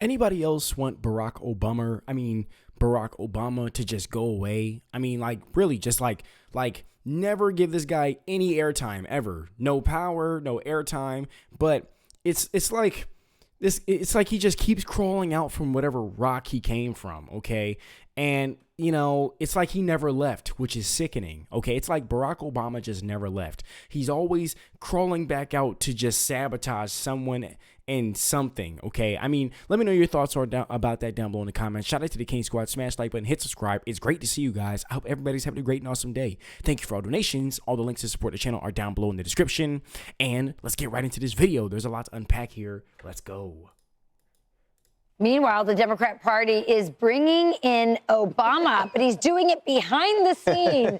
Anybody else want Barack Obama to just go away? I mean, like, really, just like never give this guy any airtime ever. No power, no airtime. But it's like this. It's like he just keeps crawling out from whatever rock he came from. Okay, and you know, it's like he never left, which is sickening. Okay, it's like Barack Obama just never left. He's always crawling back out to just sabotage someone and something. Okay, I mean, let me know your thoughts about that down below in the comments. Shout out to the King Squad. Smash like button, hit subscribe. It's great to see you guys. I hope everybody's having a great and awesome day. Thank you for all donations. All the links to support the channel are down below in the description. And let's get right into this video. There's a lot to unpack here. Let's go. Meanwhile, the Democrat Party is bringing in Obama, but he's doing it behind the scene.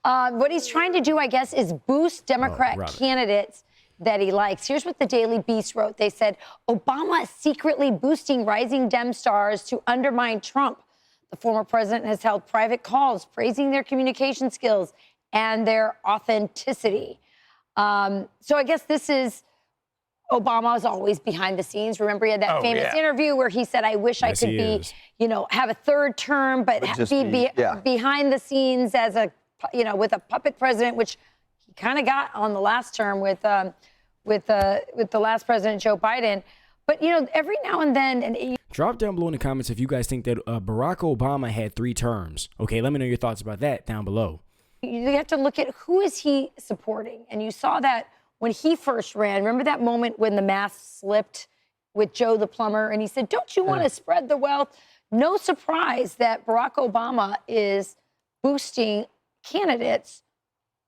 What he's trying to do, I guess, is boost Democrat candidates that he likes. Here's what the Daily Beast wrote. They said, Obama is secretly boosting rising Dem stars to undermine Trump. The former president has held private calls praising their communication skills and their authenticity. So I guess this is Obama is always behind the snes. Remember, he had that famous interview where he said, I wish I could be, you know, have a third term, but be behind the scenes as a, you know, with a puppet president, which he kind of got on the last term with the last president, Joe Biden. But, you know, every now and then. Drop down below in the comments if you guys think that Barack Obama had 3 terms. Okay, let me know your thoughts about that down below. You have to look at who is he supporting. And you saw that when he first ran. Remember that moment when the mask slipped with Joe the plumber? And he said, don't you want to spread the wealth? No surprise that Barack Obama is boosting candidates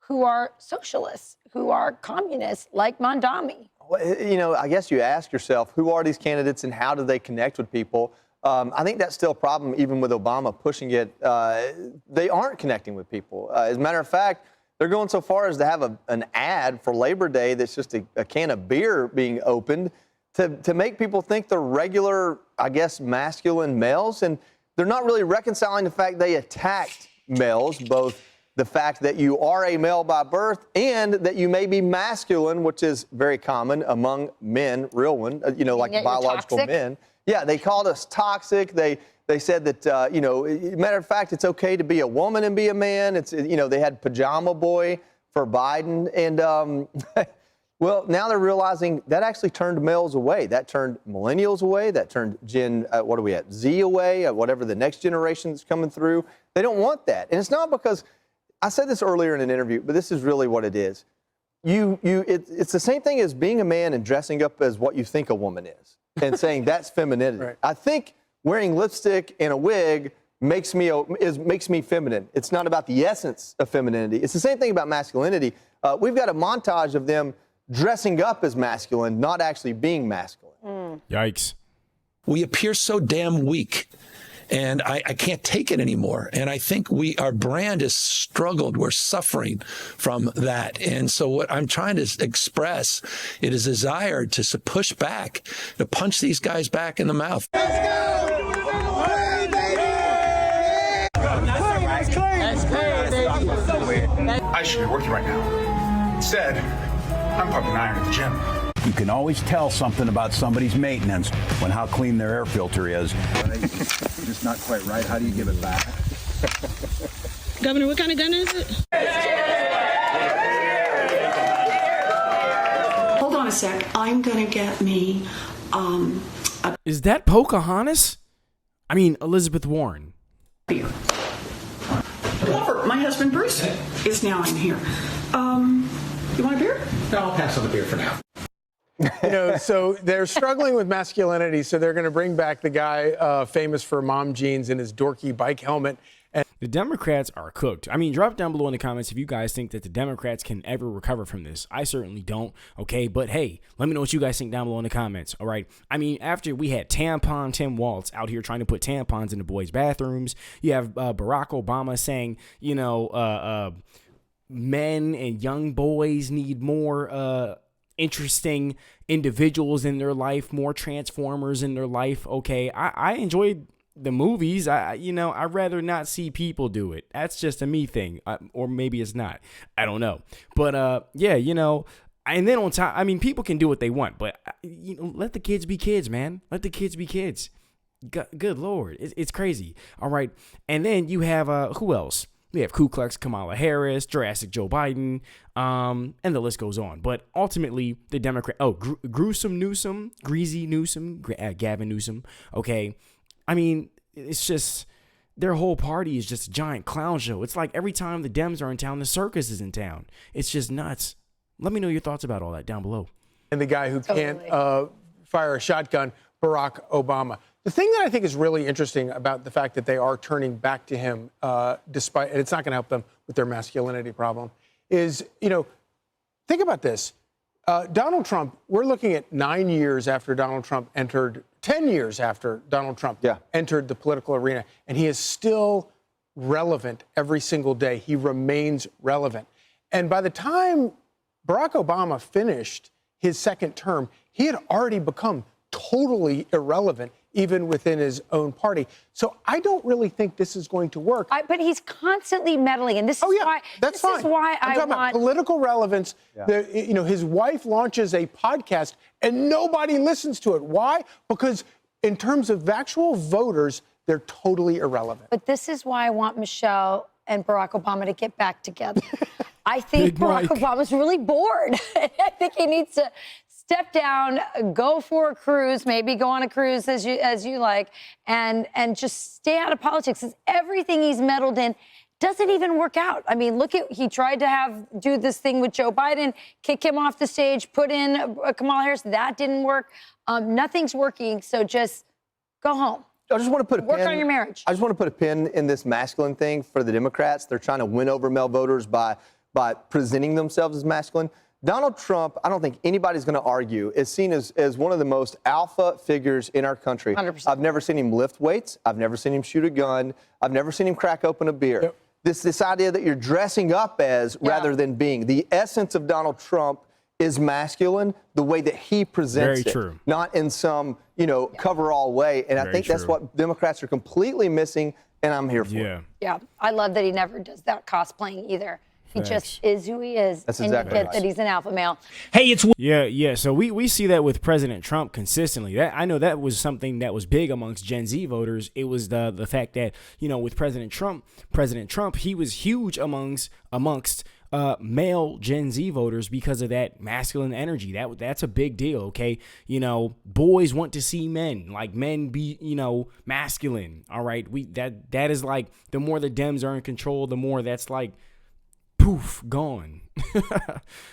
who are socialists, who are communists, like Mondami. Well, you know, I guess you ask yourself, who are these candidates and how do they connect with people? I think that's still a problem, even with Obama pushing it. They aren't connecting with people. As a matter of fact, they're going so far as to have an ad for Labor Day that's just a can of beer being opened to make people think they're regular, I guess, masculine males. And they're not really reconciling the fact they attacked males, both the fact that you are a male by birth and that you may be masculine, which is very common among men, real one, you know, like biological men. Yeah, they called us toxic. They said that, you know, matter of fact, it's okay to be a woman and be a man. It's, you know, they had pajama boy for Biden. And, well, now they're realizing that actually turned males away. That turned millennials away. That turned what are we at? Z away, whatever the next generation that's coming through. They don't want that. And it's not because, I said this earlier in an interview, but this is really what it is. It's the same thing as being a man and dressing up as what you think a woman is and saying that's femininity. Right. I think wearing lipstick and a wig makes me feminine. It's not about the essence of femininity. It's the same thing about masculinity. We've got a montage of them dressing up as masculine, not actually being masculine. Yikes. We appear so damn weak. And I can't take it anymore. And I think our brand has struggled. We're suffering from that. And so what I'm trying to express, it is a desire to push back, to punch these guys back in the mouth. Let's go! Hey, baby! That's clean! I should be working right now. Instead, I'm pumping iron at the gym. You can always tell something about somebody's maintenance when how clean their air filter is. Just not quite right. How do you give it back? Governor, what kind of gun is it? Hold on a sec. I'm going to get me Is that Pocahontas? I mean, Elizabeth Warren. Beer. Robert, my husband Bruce is now in here. You want a beer? No, I'll pass on the beer for now. You know, so they're struggling with masculinity, so they're going to bring back the guy famous for mom jeans and his dorky bike helmet. And the Democrats are cooked. I mean, drop down below in the comments if you guys think that the Democrats can ever recover from this. I certainly don't, okay? But hey, let me know what you guys think down below in the comments, all right? I mean, after we had tampon Tim Walz out here trying to put tampons in the boys' bathrooms, you have Barack Obama saying, you know, men and young boys need more interesting individuals in their life, more transformers in their life. Okay, I enjoyed the movies. I'd rather not see people do it. That's just a me thing, or maybe it's not. I don't know. But yeah, you know, And then on top, I mean, people can do what they want, but let the kids be kids, man. Let the kids be kids. Good Lord. It's crazy. All right. And then you have, who else? We have Ku Klux Kamala Harris, Jurassic Joe Biden, and the list goes on. But ultimately, the Democrat, Gruesome Newsom, Greasy Newsom, Gavin Newsom. Okay. I mean, it's just, their whole party is just a giant clown show. It's like every time the Dems are in town, the circus is in town. It's just nuts. Let me know your thoughts about all that down below. And the guy who can't fire a shotgun, Barack Obama. The thing that I think is really interesting about the fact that they are turning back to him, despite, and it's not going to help them with their masculinity problem, is, think about this. Donald Trump, we're looking at 9 years after Donald Trump entered, 10 years after Donald Trump entered the political arena, and he is still relevant every single day. He remains relevant. And by the time Barack Obama finished his second term, he had already become totally irrelevant, even within his own party. So I don't really think this is going to work. But he's constantly meddling, and this is why. That's this is why I'm talking about political relevance. His wife launches a podcast, and nobody listens to it. Why? Because in terms of actual voters, they're totally irrelevant. But this is why I want Michelle and Barack Obama to get back together. I think Barack Obama's really bored. I think he needs to step down, go for a cruise, maybe go on a cruise as you like, and just stay out of politics. Because everything he's meddled in doesn't even work out. I mean, he tried to do this thing with Joe Biden, kick him off the stage, put in Kamala Harris. That didn't work. Nothing's working. So just go home. I just want to put a work on your marriage. I just want to put a pin in this masculine thing for the Democrats. They're trying to win over male voters by presenting themselves as masculine. Donald Trump, I don't think anybody's going to argue, is seen as one of the most alpha figures in our country. 100%. I've never seen him lift weights. I've never seen him shoot a gun. I've never seen him crack open a beer. Yep. This idea that you're dressing up as rather than being. The essence of Donald Trump is masculine, the way that he presents Very true. Not in some, cover-all way. And I think that's what Democrats are completely missing, and I'm here for it. Yeah, I love that he never does that cosplaying either. He just is who he is. That's and exactly you get right. that he's an alpha male. Hey, yeah. So we see that with President Trump consistently. I know that was something that was big amongst Gen Z voters. It was the fact that with President Trump, he was huge amongst male Gen Z voters because of that masculine energy. That's a big deal. Okay, boys want to see men, like men be masculine. All right, that is like, the more the Dems are in control, the more that's like, poof, gone.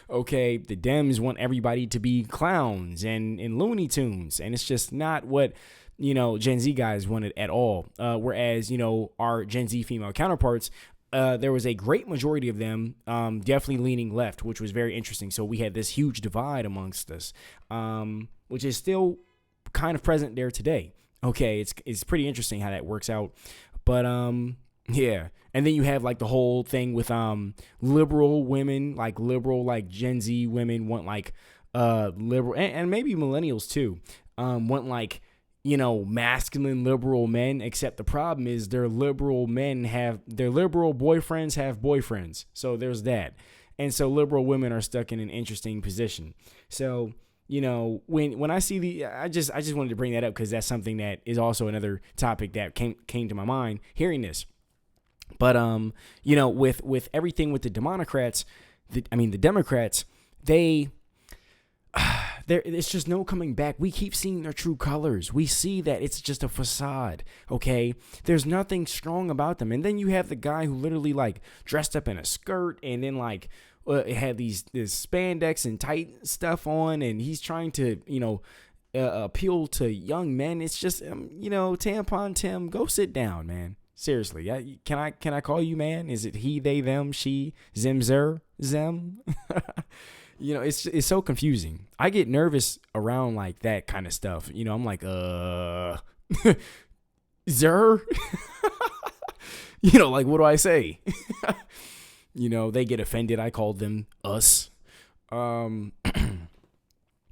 Okay, the Dems want everybody to be clowns and Looney Tunes, and it's just not what Gen Z guys wanted at all. Whereas our Gen Z female counterparts, there was a great majority of them definitely leaning left, which was very interesting. So we had this huge divide amongst us, which is still kind of present there today. Okay, it's pretty interesting how that works out, but yeah. And then you have like the whole thing with liberal women, like Gen Z women want like liberal, and maybe millennials too, want like masculine liberal men, except the problem is their liberal boyfriends have boyfriends. So there's that. And so liberal women are stuck in an interesting position. So, when I see I just wanted to bring that up because that's something that is also another topic that came to my mind hearing this. But, with everything with the Democrats, the Democrats, it's just no coming back. We keep seeing their true colors. We see that it's just a facade, okay? There's nothing strong about them. And then you have the guy who literally, like, dressed up in a skirt and then, like, had this spandex and tight stuff on, and he's trying to, appeal to young men. It's just, Tampon Tim, go sit down, man. Seriously, can I call you man? Is it he, they, them, she, zim, zer, zem? It's so confusing. I get nervous around like that kind of stuff. I'm like, zer? Like, what do I say? They get offended. I call them us.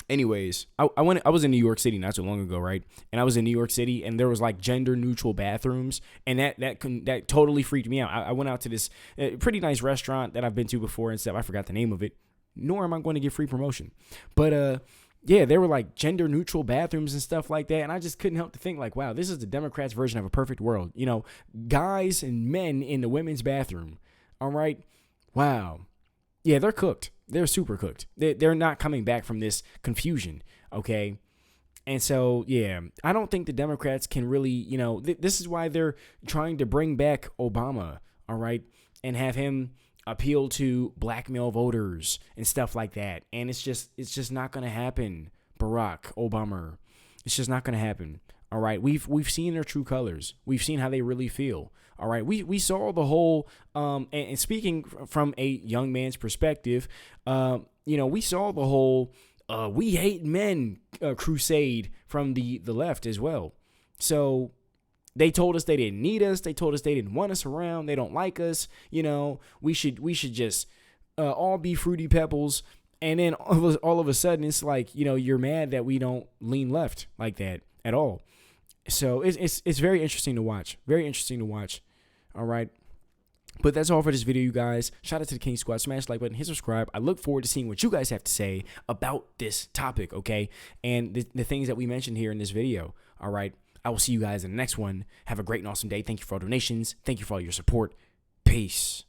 Anyways, I was in New York City not so long ago, right? And I was in New York City, and there was like gender neutral bathrooms, and that totally freaked me out. I went out to this pretty nice restaurant that I've been to before and stuff. I forgot the name of it. nor am I going to get free promotion. But yeah, they were like gender neutral bathrooms and stuff like that. And I just couldn't help to think like, wow, this is the Democrats' version of a perfect world. You know, guys and men in the women's bathroom. All right. Wow. Yeah, they're cooked. They're super cooked. They're not coming back from this confusion. Okay. And so, yeah, I don't think the Democrats can really, you know, this is why they're trying to bring back Obama. All right. And have him appeal to black male voters and stuff like that. And it's just not going to happen, Barack Obama. It's just not going to happen. All right. We've seen their true colors. We've seen how they really feel. All right. We saw the whole and speaking from a young man's perspective, you know, we saw the whole we hate men crusade from the left as well. So they told us they didn't need us. They told us they didn't want us around. They don't like us. You know, we should just all be Fruity Pebbles. And then all of a sudden, it's like, you know, you're mad that we don't lean left like that at all. So it's very interesting to watch. Very interesting to watch. All right. But that's all for this video, you guys. Shout out to the King Squad. Smash the like button, hit subscribe. I look forward to seeing what you guys have to say about this topic, okay? And the things that we mentioned here in this video, all right? I will see you guys in the next one. Have a great and awesome day. Thank you for all donations. Thank you for all your support. Peace.